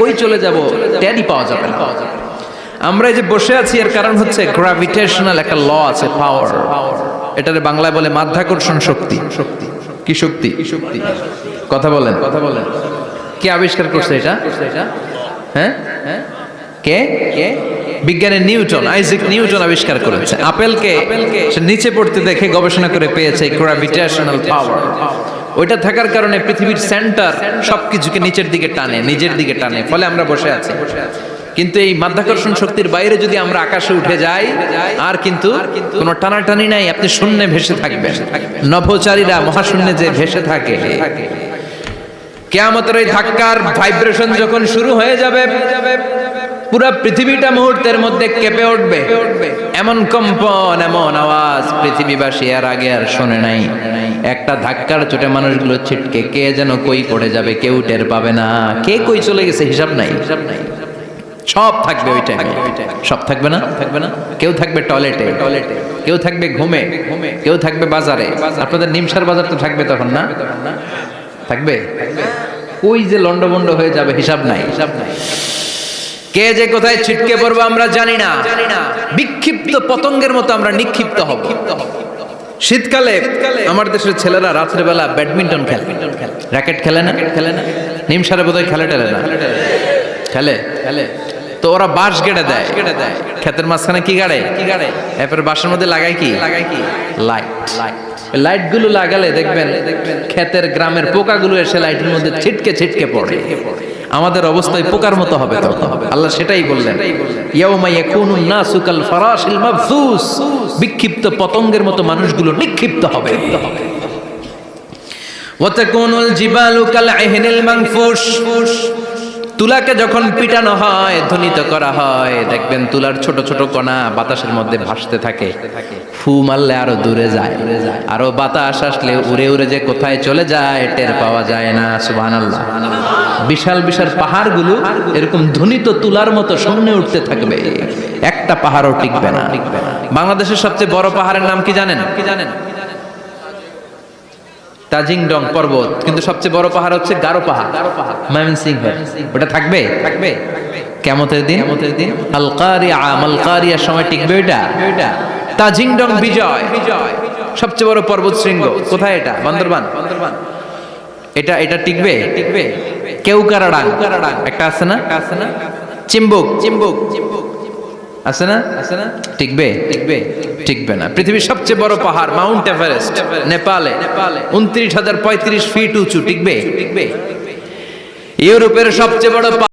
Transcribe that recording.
কই চলে যাব টেরই পাওয়া যাবে না। আমরা এই যে বসে আছি এর কারণ হচ্ছে গ্র্যাভিটেশনাল একটা ল আছে, পাওয়ার। এটারে বাংলায় বলে মাধ্যাকর্ষণ শক্তি। কি শক্তি? কথা বলেন। কে আবিষ্কার করছে এটা? হ্যাঁ, কে? বিজ্ঞানী নিউটন, আইজাক নিউটন আবিষ্কার করেছে। আপেলকে সে নিচে পড়তে দেখে গবেষণা করে পেয়েছে গ্র্যাভিটেশনাল পাওয়ার। ওইটা থাকার কারণে পৃথিবীর সেন্টার সবকিছুকে নিচের দিকে টানে, নিজের দিকে টানে, ফলে আমরা বসে আছি। কিন্তু এই মাধ্যাকর্ষণ শক্তির বাইরে যদি আমরা আকাশে উঠে যাই, আর কিন্তু কোনো টানাটানি নাই, আপনি শূন্যে ভেসে থাকবেন। নভোচারীরা মহাশূন্যে যে ভেসে থাকে, কিয়ামতের এই ধাক্কার ভাইব্রেশন যখন শুরু হয়ে যাবে, পুরো পৃথিবীটা মুহূর্তের মধ্যে কেঁপে উঠবে। এমন কম্পন, এমন আওয়াজ পৃথিবীবাসী এর আগে আর শোনে নাই। একটা ধাক্কার চোটে মানুষগুলো ছিটকে কে যেন কই পড়ে যাবে, কেউ টের পাবে না। কে কই চলে গেছে হিসাব নাই। সব থাকবে ওই টাইমে। সব থাকবে না? কেউ থাকবে টয়লেটে, কেউ থাকবে ঘুমে, কেউ থাকবে বাজারে। আপনাদের নিমসার বাজার তো থাকবে তখন, না থাকবে? কই যে লন্ডভন্ড হয়ে যাবে হিসাব নাই। কে যে কোথায় ছিটকে পড়বো আমরা জানি না। বিক্ষিপ্ত পতঙ্গের মতো আমরা নিক্ষিপ্ত হব। শীতকালে আমার দেশের ছেলেরা রাত্রে বেলা ব্যাডমিন্টন খেলে, র্যাকেট খেলে না? নিমসারে বোধহয় খেলে টেলে না, খেলে। তো ওরা বাঁশ গেড়ে দেয়, ক্ষেতের মাঝখানে কি গাড়ে, এরপরে বাঁশের মধ্যে লাগায় কি লাইট গুলো লাগালে দেখবেন ক্ষেতের গ্রামের পোকাগুলো এসে লাইটের মধ্যে ছিটকে পড়ে। আমাদের অবস্থায় পোকার মতো হবে তখন। আল্লাহ সেটাই বললেন, ইয়াউমা ইয়াকুনুন নাসু কাল ফারাশিল মাবসুস, বিক্ষিপ্ত পতঙ্গের মতো মানুষগুলো নিক্ষিপ্ত হবে। ওয়া তাকুনুল জিবালু কাল ইহনিল মানফুশ, তুলাকে যখন পিটানো হয়, ধ্বনিত করা হয়, দেখবেন তুলার ছোট ছোট কণা বাতাসের মধ্যে ভাসতে থাকে। ফু মারলে আরো দূরে যায়, আরো বাতাস আসলে উড়ে উড়ে যে কোথায় চলে যায় টের পাওয়া যায় না। সুবহানাল্লাহ। বিশাল বিশাল পাহাড়গুলো এরকম ধ্বনিত তুলার মতো শূন্যে উঠতে থাকবে, একটা পাহাড়ও টিকবে না। বাংলাদেশের সবচেয়ে বড় পাহাড়ের নাম কি জানেন? তাজিংডং পর্বত, কিন্তু সবচেয়ে বড় পাহাড় হচ্ছে গারো পাহাড়, ময়মনসিংহ। ওটা থাকবে কিয়ামতের দিন। আল কারিয়ার সময় টিকবে ওইটা। তাজিংডং বিজয় সবচেয়ে বড় পর্বত শৃঙ্গ। কোথায় এটা? বান্দরবান। এটা টিকবে? কেউকারাডাং একটা আছে না? চিম্বুক আছে না? টিকবে না। পৃথিবীর সবচেয়ে বড় পাহাড় মাউন্ট এভারেস্ট নেপালে 29,035 ফিট উঁচু, টিকবে? ইউরোপের সবচেয়ে বড়